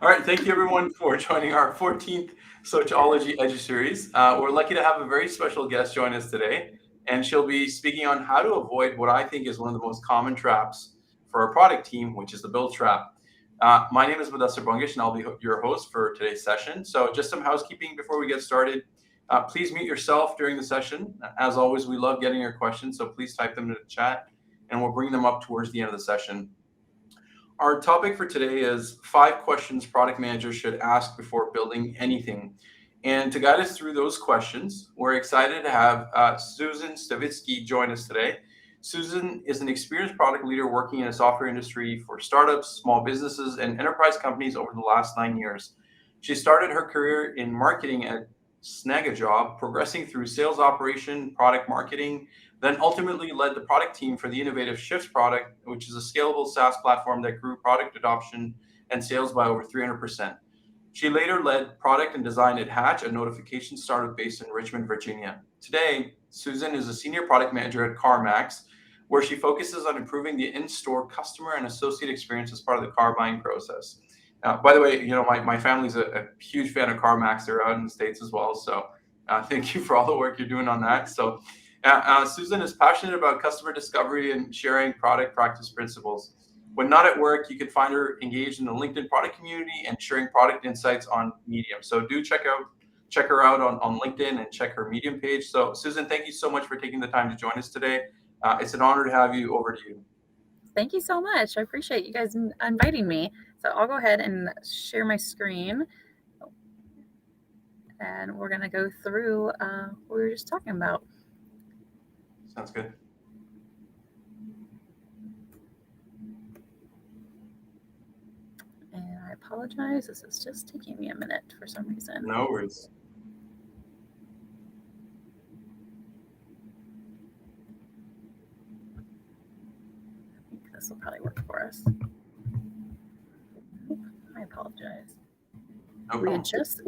All right, thank you everyone for joining our 14th Sochology Eduseries. We're lucky to have a very special guest join us today, and she'll be speaking on how to avoid what I think is one of the most common traps for a product team, which is the build trap. My name is Madasser Bungish, and I'll be your host for today's session. So just some housekeeping before we get started. Please mute yourself during the session. As always, we love getting your questions, so please type them into the chat, and we'll bring them up towards the end of the session. Our topic for today is 5 questions product managers should ask before building anything. And to guide us through those questions, we're excited to have Susan Stavitzski join us today. Susan is an experienced product leader working in the software industry for startups, small businesses, and enterprise companies over the last 9 years. She started her career in marketing at Snagajob, progressing through sales operation, product marketing, then ultimately led the product team for the innovative Shifts product, which is a scalable SaaS platform that grew product adoption and sales by over 300%. She later led product and design at Hatch, a notification startup based in Richmond, Virginia. Today, Susan is a senior product manager at CarMax, where she focuses on improving the in-store customer and associate experience as part of the car buying process. By the way, my family's a huge fan of CarMax. They're out in the States as well. So thank you for all the work you're doing on that. So Susan is passionate about customer discovery and sharing product practice principles. When not at work, you can find her engaged in the LinkedIn product community and sharing product insights on Medium. So do check her out on LinkedIn and check her Medium page. So Susan, thank you so much for taking the time to join us today. It's an honor to have you. Over to you. Thank you so much. I appreciate you guys inviting me. So I'll go ahead and share my screen. And we're going to go through what we were just talking about. Sounds good. And I apologize. This is just taking me a minute for some reason. No worries. This will probably work for us. I apologize.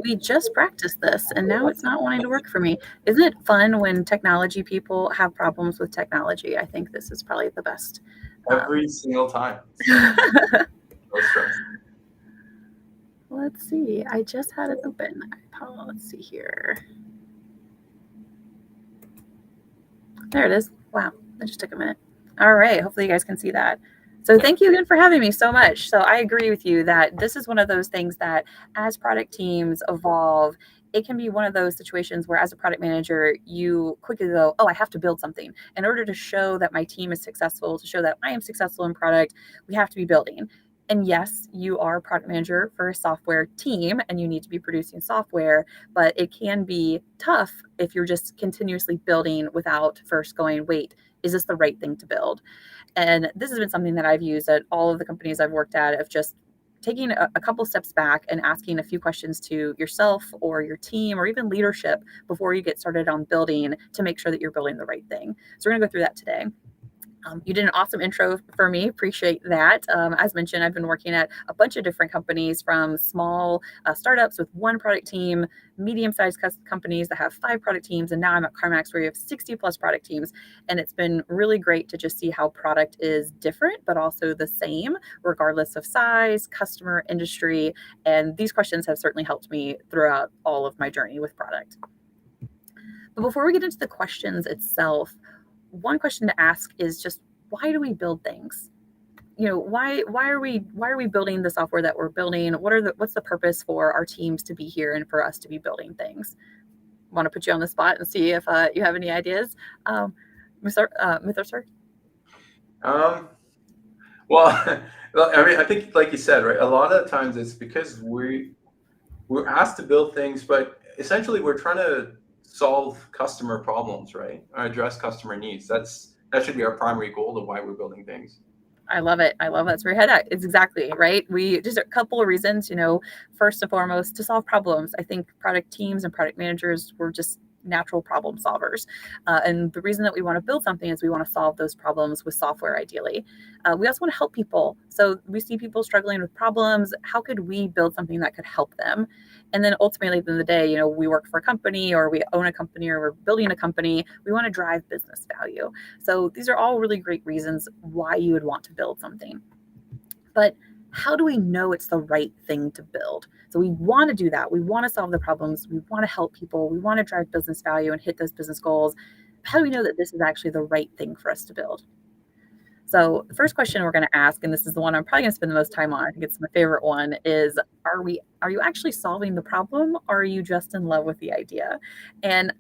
We just practiced this, and now it's not wanting to work for me. Isn't it fun when technology people have problems with technology? I think this is probably the best. Every single time. No stress. Let's see. I just had it open. Let's see here. There it is. Wow, that just took a minute. All right. Hopefully you guys can see that. So thank you again for having me so much. So I agree with you that this is one of those things that as product teams evolve, it can be one of those situations where as a product manager, you quickly go, oh, I have to build something. In order to show that my team is successful, to show that I am successful in product, we have to be building. And yes, you are a product manager for a software team and you need to be producing software, but it can be tough if you're just continuously building without first going, wait, is this the right thing to build? And this has been something that I've used at all of the companies I've worked at, of just taking a couple steps back and asking a few questions to yourself or your team or even leadership before you get started on building to make sure that you're building the right thing. So we're going to go through that today. You did an awesome intro for me. Appreciate that. As mentioned, I've been working at a bunch of different companies, from small startups with one product team, medium-sized companies that have 5 product teams, and now I'm at CarMax where you have 60 plus product teams. And it's been really great to just see how product is different, but also the same, regardless of size, customer, industry. And these questions have certainly helped me throughout all of my journey with product. But before we get into the questions itself, one question to ask is just, why do we build things? Why are we building the software that we're building? What's the purpose for our teams to be here and for us to be building things? Want to put you on the spot and see if you have any ideas, Mr. Sir? Well, I mean, I think, like you said, right, a lot of times it's because we're asked to build things, but essentially we're trying to solve customer problems, right? Or address customer needs. That should be our primary goal of why we're building things. I love it. That's where your head at. It's exactly right. We just a couple of reasons, first and foremost, to solve problems. I think product teams and product managers were just natural problem solvers. And the reason that we want to build something is we want to solve those problems with software, ideally. We also want to help people. So we see people struggling with problems. How could we build something that could help them? And then ultimately, at the end of the day, we work for a company or we own a company or we're building a company. We want to drive business value. So these are all really great reasons why you would want to build something. But how do we know it's the right thing to build? So we want to do that. We want to solve the problems. We want to help people. We want to drive business value and hit those business goals. How do we know that this is actually the right thing for us to build? So the first question we're going to ask, and this is the one I'm probably going to spend the most time on, I think it's my favorite one, is are you actually solving the problem, or are you just in love with the idea? And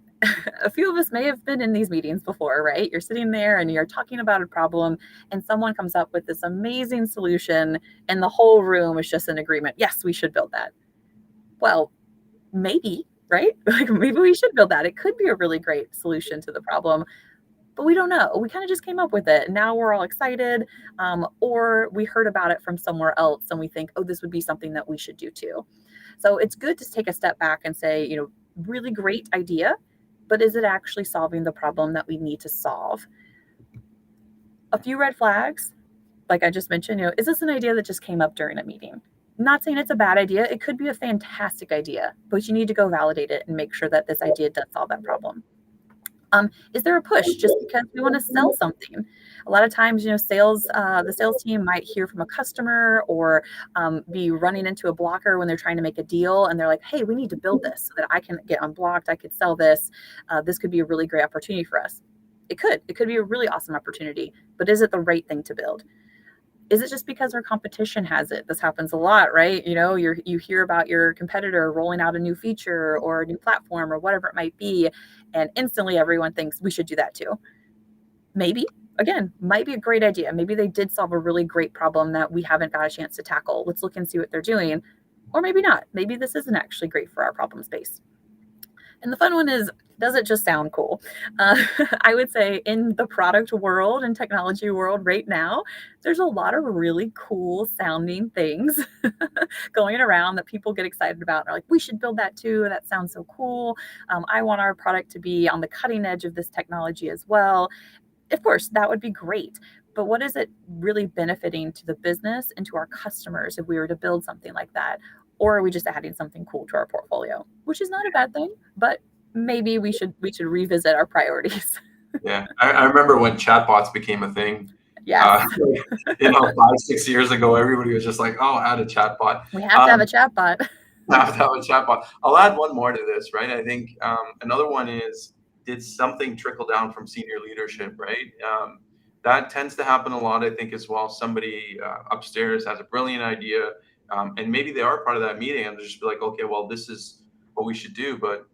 a few of us may have been in these meetings before, right? You're sitting there and you're talking about a problem, and someone comes up with this amazing solution, and the whole room is just in agreement. Yes, we should build that. Well, maybe, right? Like maybe we should build that. It could be a really great solution to the problem, but we don't know. We kind of just came up with it. And now we're all excited, or we heard about it from somewhere else and we think, oh, this would be something that we should do too. So it's good to take a step back and say, really great idea, but is it actually solving the problem that we need to solve? A few red flags, like I just mentioned, is this an idea that just came up during a meeting? I'm not saying it's a bad idea. It could be a fantastic idea, but you need to go validate it and make sure that this idea does solve that problem. Is there a push just because we want to sell something? A lot of times, the sales team might hear from a customer or be running into a blocker when they're trying to make a deal, and they're like, "Hey, we need to build this so that I can get unblocked. I could sell this. This could be a really great opportunity for us." It could be a really awesome opportunity, but is it the right thing to build? Is it just because our competition has it? This happens a lot, right? You hear about your competitor rolling out a new feature or a new platform or whatever it might be, and instantly everyone thinks we should do that too. Maybe, again, might be a great idea. Maybe they did solve a really great problem that we haven't got a chance to tackle. Let's look and see what they're doing. Or maybe not. Maybe this isn't actually great for our problem space. And the fun one is, does it just sound cool? I would say in the product world and technology world right now, there's a lot of really cool sounding things going around that people get excited about. They're like, we should build that too. That sounds so cool. I want our product to be on the cutting edge of this technology as well. Of course, that would be great. But what is it really benefiting to the business and to our customers if we were to build something like that? Or are we just adding something cool to our portfolio, which is not a bad thing, but maybe we should revisit our priorities. Yeah, I remember when chatbots became a thing. Yes. 5-6 years ago, everybody was just like, "Oh, add a chatbot." We have to have a chatbot. Have to have a chatbot. I'll add one more to this, right? I think another one is, did something trickle down from senior leadership, right? That tends to happen a lot, I think, as well. Somebody upstairs has a brilliant idea, and maybe they are part of that meeting, and they're just like, "Okay, well, this is what we should do," but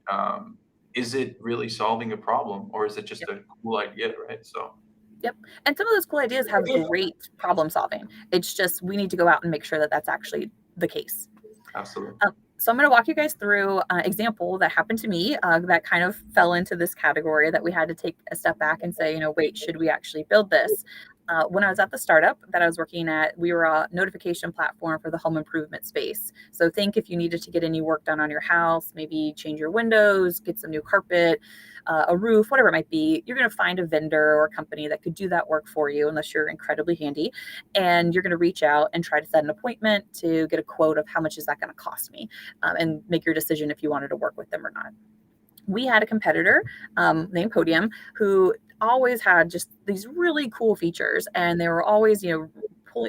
is it really solving a problem, or is it just a cool idea, right? So. Yep. And some of those cool ideas have great problem solving. It's just we need to go out and make sure that that's actually the case. Absolutely. So I'm going to walk you guys through an example that happened to me that kind of fell into this category that we had to take a step back and say, wait, should we actually build this? When I was at the startup that I was working at, we were a notification platform for the home improvement space. So think if you needed to get any work done on your house, maybe change your windows, get some new carpet, a roof, whatever it might be, you're going to find a vendor or a company that could do that work for you unless you're incredibly handy. And you're going to reach out and try to set an appointment to get a quote of how much is that going to cost me, and make your decision if you wanted to work with them or not. We had a competitor named Podium who always had just these really cool features, and they were always,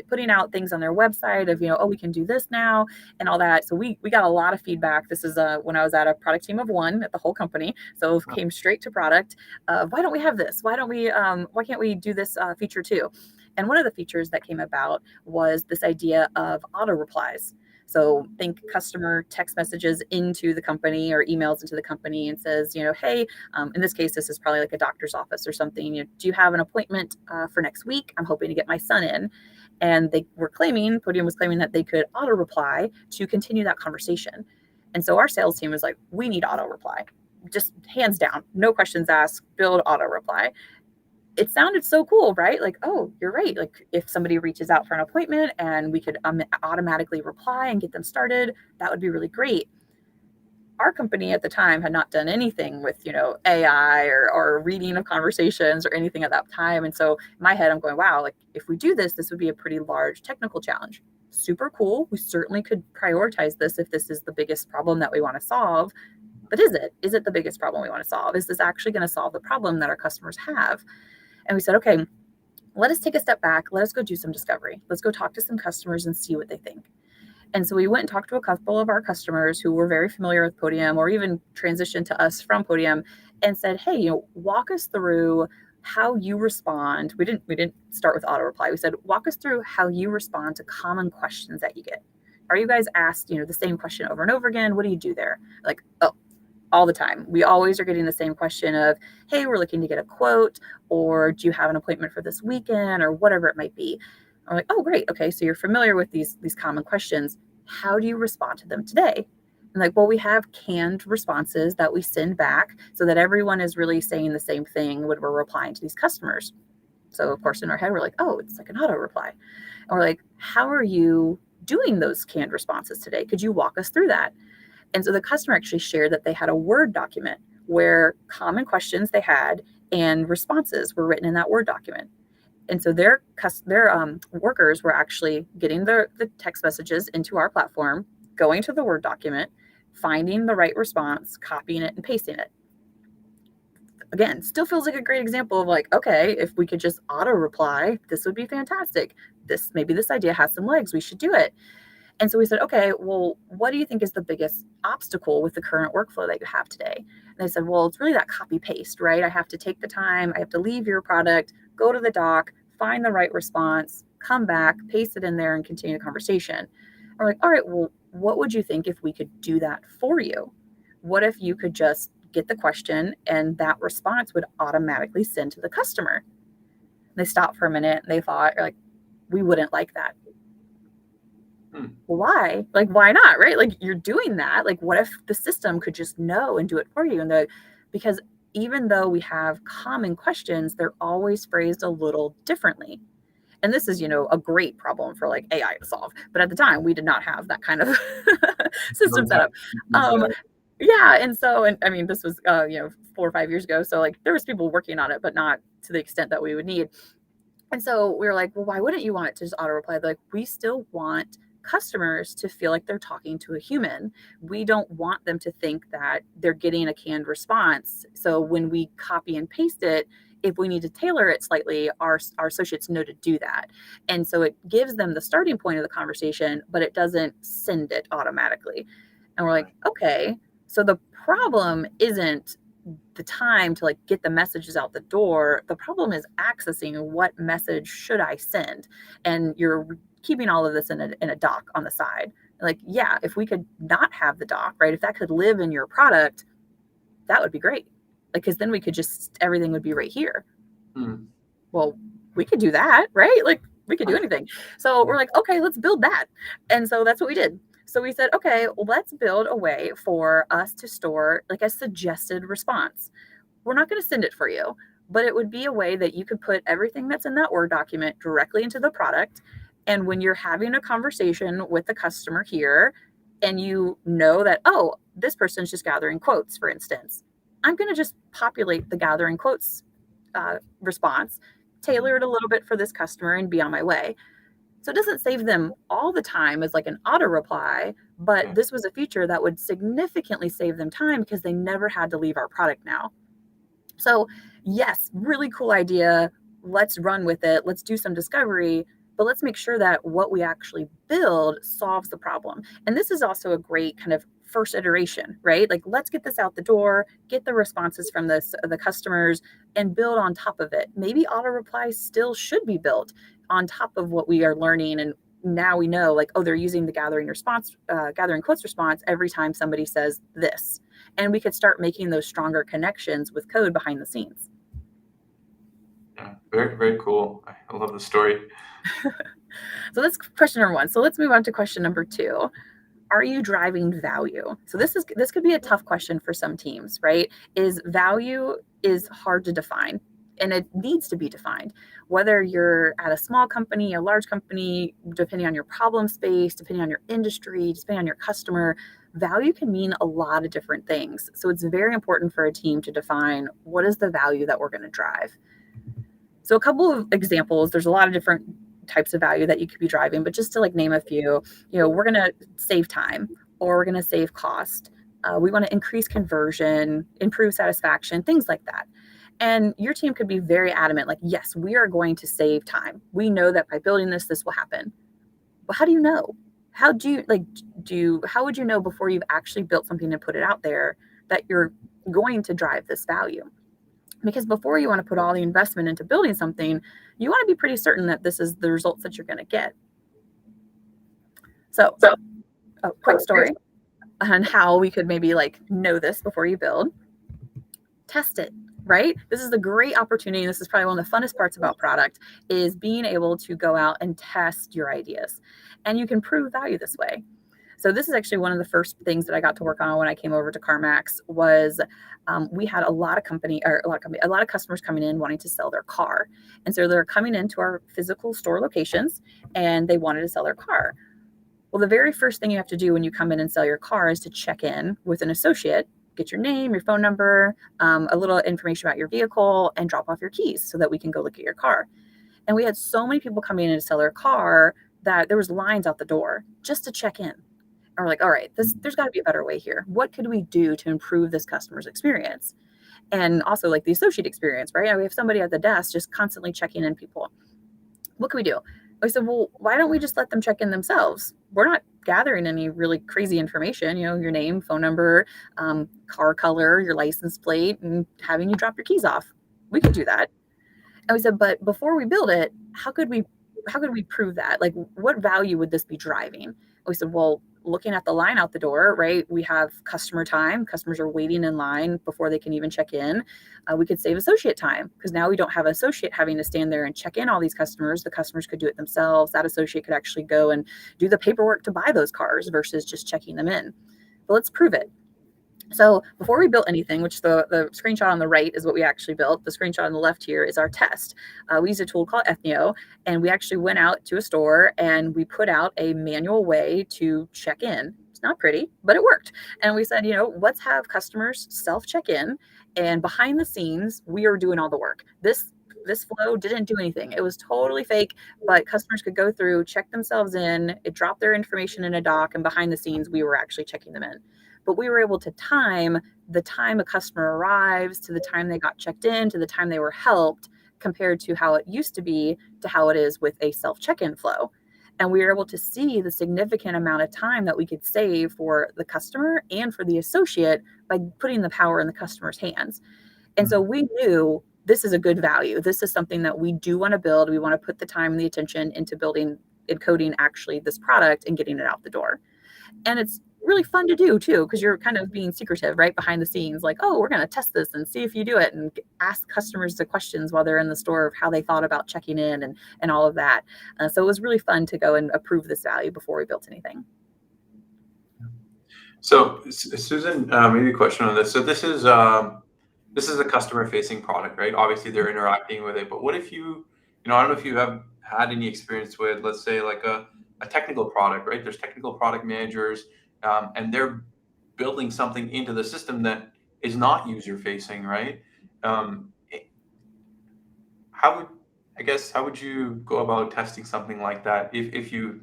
putting out things on their website of, oh, we can do this now and all that. So we got a lot of feedback. This is when I was at a product team of one at the whole company. So it came straight to product. Why don't we have this? Why can't we do this feature too? And one of the features that came about was this idea of auto replies. So think customer text messages into the company or emails into the company and says, hey, in this case, this is probably like a doctor's office or something. Do you have an appointment for next week? I'm hoping to get my son in. And Podium was claiming that they could auto reply to continue that conversation. And so our sales team was like, we need auto reply, just hands down, no questions asked, build auto reply. It sounded so cool, right? Like, oh, you're right. Like if somebody reaches out for an appointment and we could automatically reply and get them started, that would be really great. Our company at the time had not done anything with, AI or reading of conversations or anything at that time. And so in my head, I'm going, wow, like if we do this, this would be a pretty large technical challenge. Super cool. We certainly could prioritize this if this is the biggest problem that we want to solve. But is it? Is it the biggest problem we want to solve? Is this actually going to solve the problem that our customers have? And we said, okay, let us take a step back. Let us go do some discovery. Let's go talk to some customers and see what they think. And so we went and talked to a couple of our customers who were very familiar with Podium, or even transitioned to us from Podium, and said, hey, walk us through how you respond. We didn't start with auto reply. We said, walk us through how you respond to common questions that you get. Are you guys asked, the same question over and over again? What do you do there? Like, oh, all the time. We always are getting the same question of, hey, we're looking to get a quote, or do you have an appointment for this weekend, or whatever it might be. I'm like, oh, great. Okay, so you're familiar with these common questions. How do you respond to them today? And like, well, we have canned responses that we send back so that everyone is really saying the same thing when we're replying to these customers. So of course, in our head, we're like, oh, it's like an auto reply. And we're like, how are you doing those canned responses today? Could you walk us through that? And so the customer actually shared that they had a Word document where common questions they had and responses were written in that Word document. And so their workers were actually getting the text messages into our platform, going to the Word document, finding the right response, copying it, and pasting it. Again, still feels like a great example of like, okay, if we could just auto reply, this would be fantastic. Maybe this idea has some legs. We should do it. And so we said, okay, well, what do you think is the biggest obstacle with the current workflow that you have today? And they said, well, it's really that copy paste, right? I have to take the time, I have to leave your product, go to the doc, find the right response, come back, paste it in there, and continue the conversation. We're like, all right, well, what would you think if we could do that for you? What if you could just get the question and that response would automatically send to the customer? And they stopped for a minute and they thought, like, we wouldn't like that. Why? Like, why not? Right? Like, you're doing that. Like, what if the system could just know and do it for you? And because even though we have common questions, they're always phrased a little differently. And this is, a great problem for like AI to solve. But at the time, we did not have that kind of system set up. Yeah. And I mean, this was, 4 or 5 years ago. So like there was people working on it, but not to the extent that we would need. And so we were like, well, why wouldn't you want it to just auto reply? Like, we still want customers to feel like they're talking to a human. We don't want them to think that they're getting a canned response. So when we copy and paste it, if we need to tailor it slightly, our associates know to do that. And so it gives them the starting point of the conversation, but it doesn't send it automatically. And we're like, okay, so the problem isn't the time to like get the messages out the door. The problem is accessing what message should I send. And you're keeping all of this in a doc on the side. Like, yeah, if we could not have the doc, right? If that could live in your product, that would be great. Like, because then we could everything would be right here. Well, we could do that, right? Like, we could do anything. So we're like, okay, let's build that. And so that's what we did. So we said, okay, let's build a way for us to store like a suggested response. We're not going to send it for you, but it would be a way that you could put everything that's in that Word document directly into the product. And when you're having a conversation with the customer here, and you know that, oh, this person's just gathering quotes, for instance, I'm going to just populate the gathering quotes response, tailor it a little bit for this customer, and be on my way. So it doesn't save them all the time as like an auto reply, but this was a feature that would significantly save them time because they never had to leave our product now. So yes, really cool idea. Let's run with it. Let's do some discovery, but let's make sure that what we actually build solves the problem. And this is also a great kind of first iteration, right? Like, let's get this out the door, get the responses from the customers, and build on top of it. Maybe auto replies still should be built on top of what we are learning. And now we know, like, oh, they're using the gathering quotes response every time somebody says this. And we could start making those stronger connections with code behind the scenes. Yeah, very, very cool. I love the story. So that's question number 1. So let's move on to question number 2. Are you driving value? So this could be a tough question for some teams, right? Value is hard to define, and it needs to be defined. Whether you're at a small company, a large company, depending on your problem space, depending on your industry, depending on your customer, value can mean a lot of different things. So it's very important for a team to define what is the value that we're going to drive. So a couple of examples, there's a lot of different types of value that you could be driving, but just to like name a few, we're going to save time, or we're going to save cost. We want to increase conversion, improve satisfaction, things like that. And your team could be very adamant, like, yes, we are going to save time. We know that by building this, this will happen. But how do you know? How do you like how would you know before you've actually built something and put it out there that you're going to drive this value? Because before you want to put all the investment into building something, you want to be pretty certain that this is the results that you're going to get. So a quick story on how we could maybe like know this before you build. Test it, right? This is a great opportunity. This is probably one of the funnest parts about product, is being able to go out and test your ideas. And you can prove value this way. So this is actually one of the first things that I got to work on when I came over to CarMax was we had a lot of customers coming in wanting to sell their car. And so they're coming into our physical store locations and they wanted to sell their car. Well, the very first thing you have to do when you come in and sell your car is to check in with an associate, get your name, your phone number, a little information about your vehicle, and drop off your keys so that we can go look at your car. And we had so many people coming in to sell their car that there was lines out the door just to check in. And we're like, all right, there's got to be a better way here. What could we do to improve this customer's experience? And also like the associate experience, right? We have somebody at the desk just constantly checking in people. What can we do? I said, well, why don't we just let them check in themselves? We're not gathering any really crazy information, your name, phone number, car color, your license plate, and having you drop your keys off. We could do that. And we said, but before we build it, how could we prove that? Like, what value would this be driving? And we said, well, looking at the line out the door, right? We have customer time. Customers are waiting in line before they can even check in. We could save associate time because now we don't have an associate having to stand there and check in all these customers. The customers could do it themselves. That associate could actually go and do the paperwork to buy those cars versus just checking them in. But let's prove it. So before we built anything, which the screenshot on the right is what we actually built, the screenshot on the left here is our test. We used a tool called Ethnio, and we actually went out to a store and we put out a manual way to check in. It's not pretty, but it worked. And we said, let's have customers self-check in, and behind the scenes, we are doing all the work. This flow didn't do anything. It was totally fake, but customers could go through, check themselves in, it dropped their information in a doc, and behind the scenes, we were actually checking them in. But we were able to time the time a customer arrives to the time they got checked in to the time they were helped compared to how it used to be to how it is with a self-check-in flow. And we were able to see the significant amount of time that we could save for the customer and for the associate by putting the power in the customer's hands. And so we knew this is a good value. This is something that we do want to build. We want to put the time and the attention into building and coding actually this product and getting it out the door. And it's really fun to do too, because you're kind of being secretive, right, behind the scenes, like, oh, we're going to test this and see if you do it, and ask customers the questions while they're in the store of how they thought about checking in and all of that. So it was really fun to go and approve this value before we built anything. So Susan, maybe a question on this. So this is a customer-facing product, right? Obviously, they're interacting with it. But what if I don't know if you have had any experience with, let's say, like a technical product, right? There's technical product managers, and they're building something into the system that is not user-facing, right? How would you go about testing something like that if you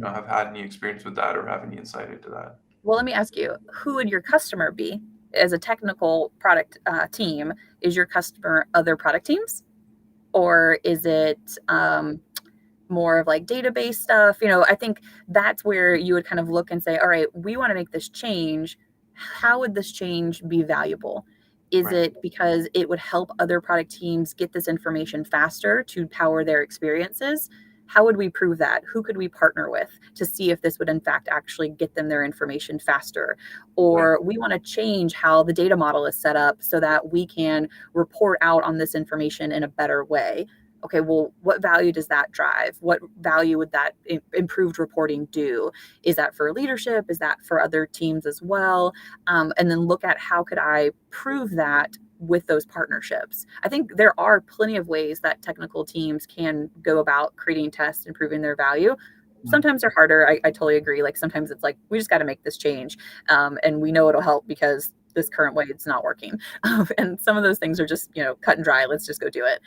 have had any experience with that or have any insight into that? Well, let me ask you, who would your customer be? As a technical product team, is your customer other product teams? Or is it more of like database stuff? I think that's where you would kind of look and say, all right, we want to make this change. How would this change be valuable? Is it because it would help other product teams get this information faster to power their experiences? How would we prove that? Who could we partner with to see if this would in fact actually get them their information faster? Or we want to change how the data model is set up so that we can report out on this information in a better way. Okay, well, what value does that drive? What value would that improved reporting do? Is that for leadership? Is that for other teams as well? And then look at how could I prove that with those partnerships. I think there are plenty of ways that technical teams can go about creating tests and proving their value. Sometimes they're harder. I totally agree. Like sometimes it's like, we just got to make this change. And we know it'll help because this current way it's not working. And some of those things are just, cut and dry. Let's just go do it.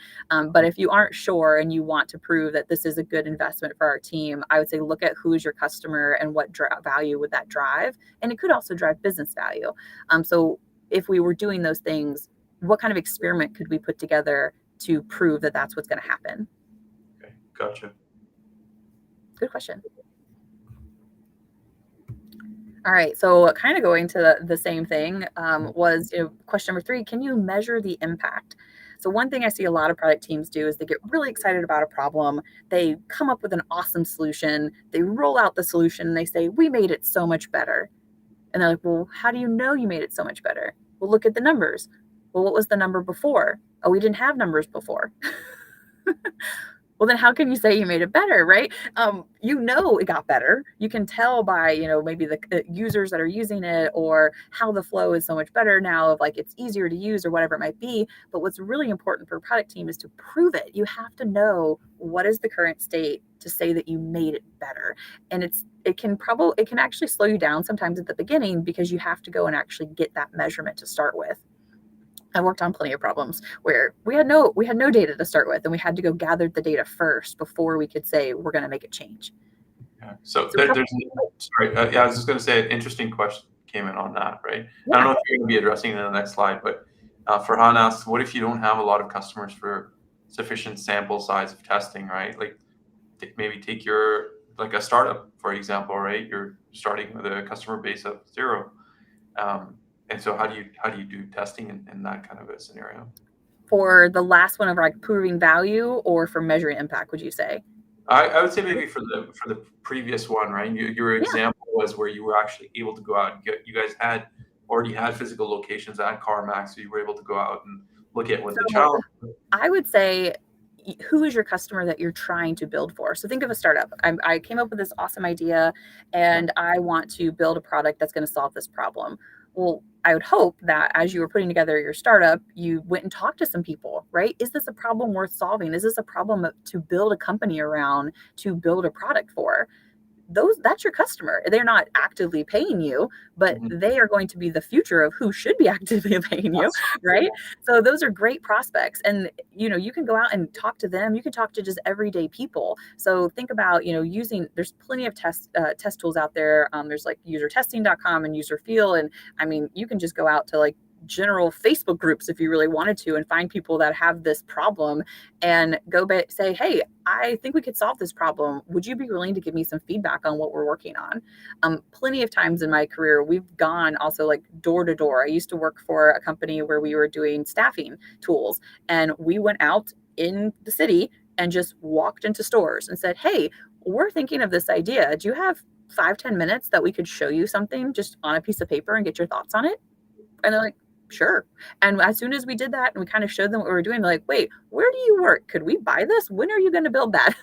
But if you aren't sure and you want to prove that this is a good investment for our team, I would say look at who is your customer and what value would that drive. And it could also drive business value. So if we were doing those things, what kind of experiment could we put together to prove that that's what's going to happen? Okay, gotcha. Good question. All right, so kind of going to the same thing was question number 3, can you measure the impact? So one thing I see a lot of product teams do is they get really excited about a problem. They come up with an awesome solution. They roll out the solution and they say, we made it so much better. And they're like, well, how do you know you made it so much better? Well, look at the numbers. Well, what was the number before? Oh, we didn't have numbers before. Well, then how can you say you made it better, right? It got better. You can tell by, maybe the users that are using it, or how the flow is so much better now, of like it's easier to use or whatever it might be. But what's really important for a product team is to prove it. You have to know what is the current state to say that you made it better. And it can actually slow you down sometimes at the beginning, because you have to go and actually get that measurement to start with. I worked on plenty of problems where we had no data to start with, and we had to go gather the data first before we could say we're going to make a change. Yeah. So there's sorry, I was just going to say an interesting question came in on that, right? Yeah. I don't know if you're going to be addressing it in the next slide, but Farhan asks, what if you don't have a lot of customers for sufficient sample size of testing, right? Like maybe take like a startup, for example, right? You're starting with a customer base of 0. And so how do you do testing in that kind of a scenario? For the last one of like proving value, or for measuring impact, would you say? I would say maybe for the previous one, right? Your Yeah. example was where you were actually able to go out and you guys already had physical locations at CarMax, so you were able to go out and look at what the challenge. I would say, who is your customer that you're trying to build for? So think of a startup. I came up with this awesome idea, and I want to build a product that's going to solve this problem. Well, I would hope that as you were putting together your startup, you went and talked to some people, right? Is this a problem worth solving? Is this a problem to build a company around, to build a product for? That's your customer. They're not actively paying you, but they are going to be the future of who should be actively paying you, right? So those are great prospects. And you can go out and talk to them. You can talk to just everyday people. So think about there's plenty of test tools out there. There's like usertesting.com and userfeel, and I mean, you can just go out to like general Facebook groups if you really wanted to, and find people that have this problem, and go say, hey, I think we could solve this problem. Would you be willing to give me some feedback on what we're working on? Plenty of times in my career, we've gone also like door to door. I used to work for a company where we were doing staffing tools, and we went out in the city and just walked into stores and said, hey, we're thinking of this idea. Do you have 5-10 minutes that we could show you something just on a piece of paper and get your thoughts on it? And they're like, sure. And as soon as we did that and we kind of showed them what we were doing, they're like, wait, where do you work? Could we buy this? When are you going to build that?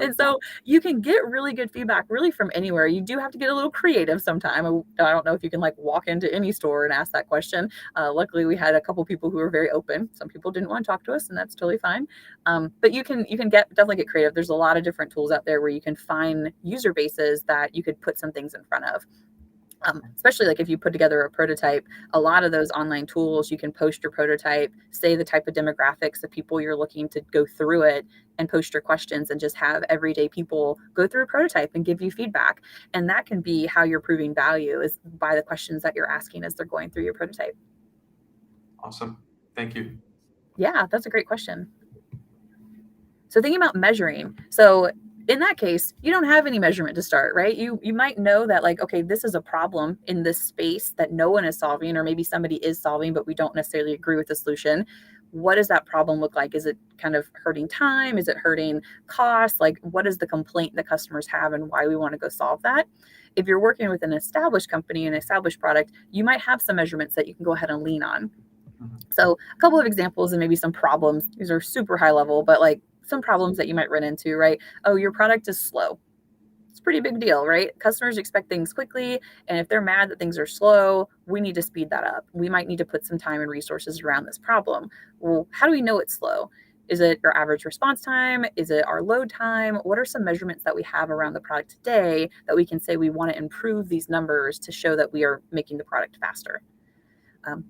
And so you can get really good feedback really from anywhere. You do have to get a little creative sometime. I don't know if you can like walk into any store and ask that question. Luckily, we had a couple people who were very open. Some people didn't want to talk to us, and that's totally fine. But you can definitely get creative. There's a lot of different tools out there where you can find user bases that you could put some things in front of. Especially like if you put together a prototype, a lot of those online tools, you can post your prototype, say the type of demographics of people you're looking to go through it, and post your questions, and just have everyday people go through a prototype and give you feedback. And that can be how you're proving value, is by the questions that you're asking as they're going through your prototype. Awesome. Thank you. Yeah, that's a great question. So thinking about measuring. So in that case, you don't have any measurement to start, right? You might know that like, okay, this is a problem in this space that no one is solving, or maybe somebody is solving, but we don't necessarily agree with the solution. What does that problem look like? Is it kind of hurting time? Is it hurting cost? Like, what is the complaint that customers have, and why we want to go solve that? If you're working with an established company, an established product, you might have some measurements that you can go ahead and lean on. So a couple of examples and maybe some problems. These are super high level, but like some problems that you might run into, right? Oh, your product is slow. It's a pretty big deal, right? Customers expect things quickly. And if they're mad that things are slow, we need to speed that up. We might need to put some time and resources around this problem. Well, how do we know it's slow? Is it your average response time? Is it our load time? What are some measurements that we have around the product today that we can say we want to improve these numbers to show that we are making the product faster?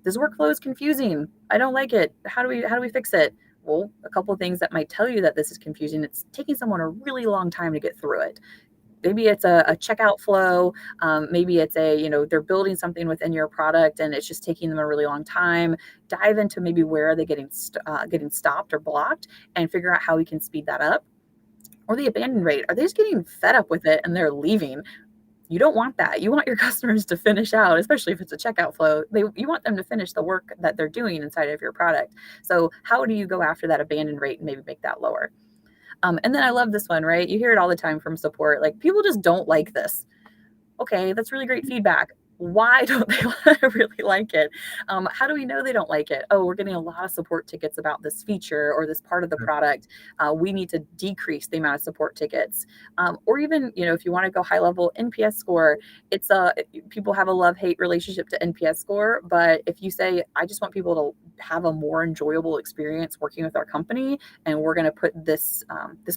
This workflow is confusing. I don't like it. How do we fix it? Well, a couple of things that might tell you that this is confusing. It's taking someone a really long time to get through it. maybe it's a checkout flow. Maybe it's they're building something within your product and it's just taking them a really long time. Dive into maybe where are they getting stopped or blocked, and figure out how we can speed that up. Or the abandon rate. Are they just getting fed up with it and they're leaving? You don't want that. You want your customers to finish out, especially if it's a checkout flow. You want them to finish the work that they're doing inside of your product. So how do you go after that abandon rate and maybe make that lower? And then I love this one, right? You hear it all the time from support. Like, people just don't like this. Okay, that's really great feedback. Why don't they really like it? How do we know they don't like it? Oh, we're getting a lot of support tickets about this feature or this part of the product. We need to decrease the amount of support tickets. Or even, if you want to go high level, NPS score. It's people have a love-hate relationship to NPS score, but if you say, I just want people to have a more enjoyable experience working with our company, and we're going to put this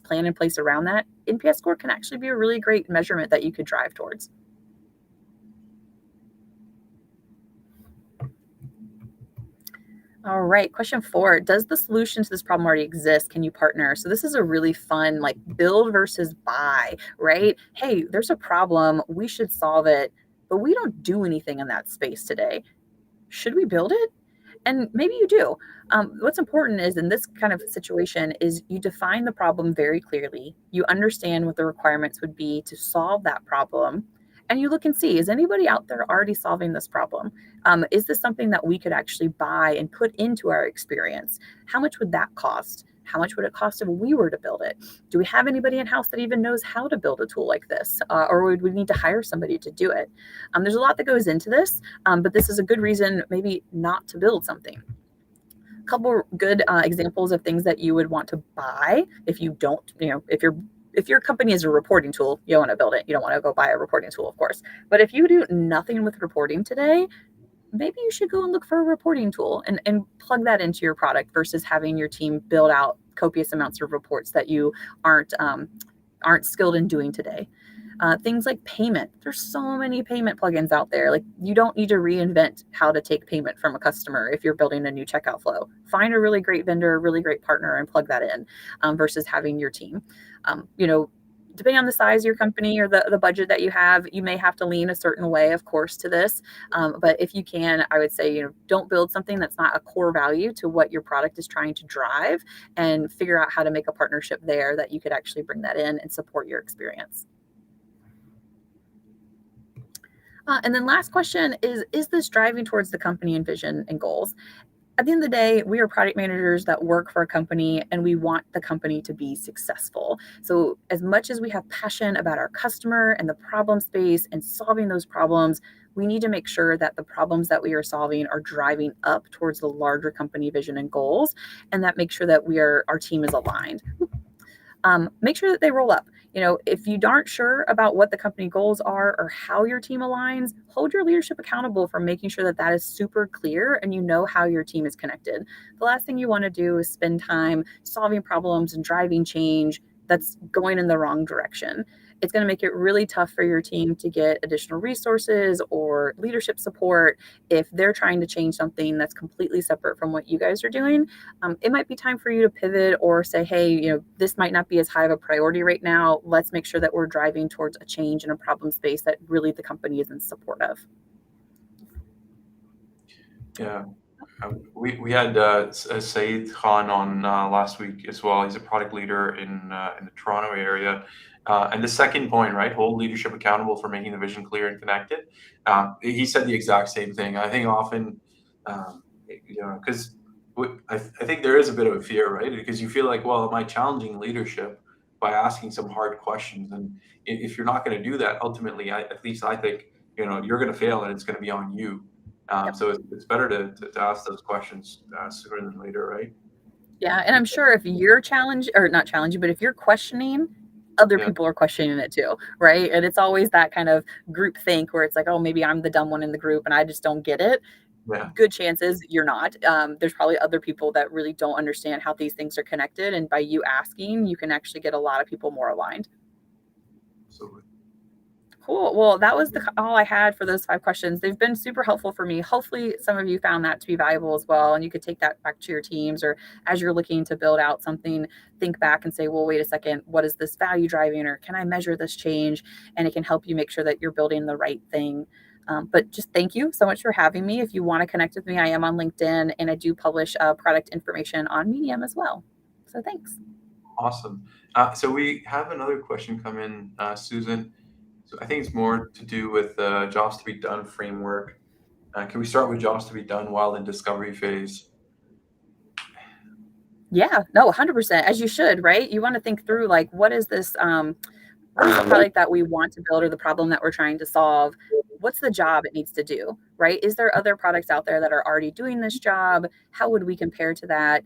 plan in place around that, NPS score can actually be a really great measurement that you could drive towards. All right. Question 4. Does the solution to this problem already exist? Can you partner? So this is a really fun, like, build versus buy, right? Hey, there's a problem. We should solve it, but we don't do anything in that space today. Should we build it? And maybe you do. What's important is, in this kind of situation, is you define the problem very clearly. You understand what the requirements would be to solve that problem. And you look and see, is anybody out there already solving this problem? Is this something that we could actually buy and put into our experience? How much would that cost? How much would it cost if we were to build it? Do we have anybody in-house that even knows how to build a tool like this? Or would we need to hire somebody to do it? There's a lot that goes into this, but this is a good reason maybe not to build something. A couple good examples of things that you would want to buy if you don't, if your company is a reporting tool, you want to build it. You don't want to go buy a reporting tool, of course. But if you do nothing with reporting today, maybe you should go and look for a reporting tool and plug that into your product versus having your team build out copious amounts of reports that you aren't skilled in doing today. Things like payment. There's so many payment plugins out there. Like, you don't need to reinvent how to take payment from a customer if you're building a new checkout flow. Find a really great vendor, a really great partner, and plug that in versus having your team. Depending on the size of your company or the budget that you have, you may have to lean a certain way, of course, to this. But if you can, I would say, don't build something that's not a core value to what your product is trying to drive, and figure out how to make a partnership there that you could actually bring that in and support your experience. And then last question is this driving towards the company and vision and goals? At the end of the day, we are product managers that work for a company, and we want the company to be successful. So as much as we have passion about our customer and the problem space and solving those problems, we need to make sure that the problems that we are solving are driving up towards the larger company vision and goals, and that makes sure that our team is aligned. Make sure that they roll up. If you aren't sure about what the company goals are or how your team aligns, hold your leadership accountable for making sure that that is super clear and you know how your team is connected. The last thing you want to do is spend time solving problems and driving change that's going in the wrong direction. It's going to make it really tough for your team to get additional resources or leadership support if they're trying to change something that's completely separate from what you guys are doing. It might be time for you to pivot or say, hey, this might not be as high of a priority right now. Let's make sure that we're driving towards a change in a problem space that really the company is in support of. Yeah. We had Saeed Khan on last week as well. He's a product leader in the Toronto area. And the second point, right, hold leadership accountable for making the vision clear and connected. He said the exact same thing. I think often, because I think there is a bit of a fear, right? Because you feel like, well, am I challenging leadership by asking some hard questions? And if you're not going to do that, ultimately, at least I think, you're going to fail and it's going to be on you. So it's better to ask those questions sooner than later, right? Yeah, and I'm sure if you're challenged, or not challenging, but if you're questioning, other Yeah, people are questioning it too, right? And it's always that kind of group think where it's like, oh, maybe I'm the dumb one in the group and I just don't get it. yeah, Good chances you're not. There's probably other people that really don't understand how these things are connected. And by you asking, you can actually get a lot of people more aligned. absolutely. Cool. Well, that was all I had for those 5 questions. They've been super helpful for me. Hopefully, some of you found that to be valuable as well. And you could take that back to your teams, or as you're looking to build out something, think back and say, well, wait a second, what is this value driving? Or can I measure this change? And it can help you make sure that you're building the right thing. But just thank you so much for having me. If you want to connect with me, I am on LinkedIn and I do publish product information on Medium as well. So thanks. Awesome. So we have another question come in, Susan. So I think it's more to do with the jobs to be done framework. Can we start with jobs to be done while in discovery phase? Yeah, no, 100%, as you should, right? You want to think through like, what is this what is the product that we want to build or the problem that we're trying to solve? What's the job it needs to do, right? Is there other products out there that are already doing this job? How would we compare to that?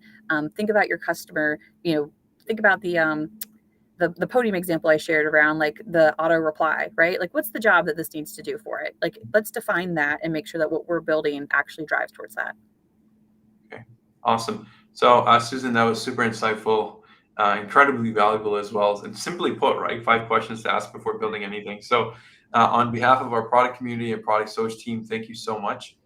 Think about your customer, think about the podium example I shared around like the auto reply, right? Like what's the job that this needs to do for it? Like let's define that and make sure that what we're building actually drives towards that. Okay, awesome. So Susan, that was super insightful, incredibly valuable as well. And simply put, right, 5 questions to ask before building anything. So on behalf of our product community and product Soch team, thank you so much.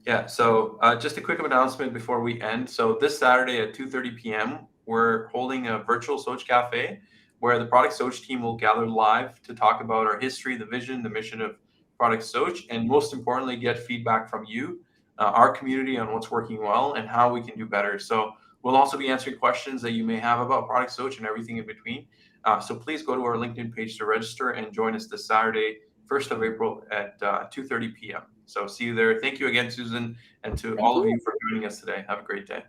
Yeah, so just a quick announcement before we end. So this Saturday at 2:30 p.m., we're holding a virtual Soch Cafe where the Product Soch team will gather live to talk about our history, the vision, the mission of Product Soch, and most importantly, get feedback from you, our community, on what's working well and how we can do better. So we'll also be answering questions that you may have about Product Soch and everything in between. So please go to our LinkedIn page to register and join us this Saturday, 1st of April at 2:30 p.m. So see you there. Thank you again, Susan, and to Thank all of you. you for joining us today. Have a great day.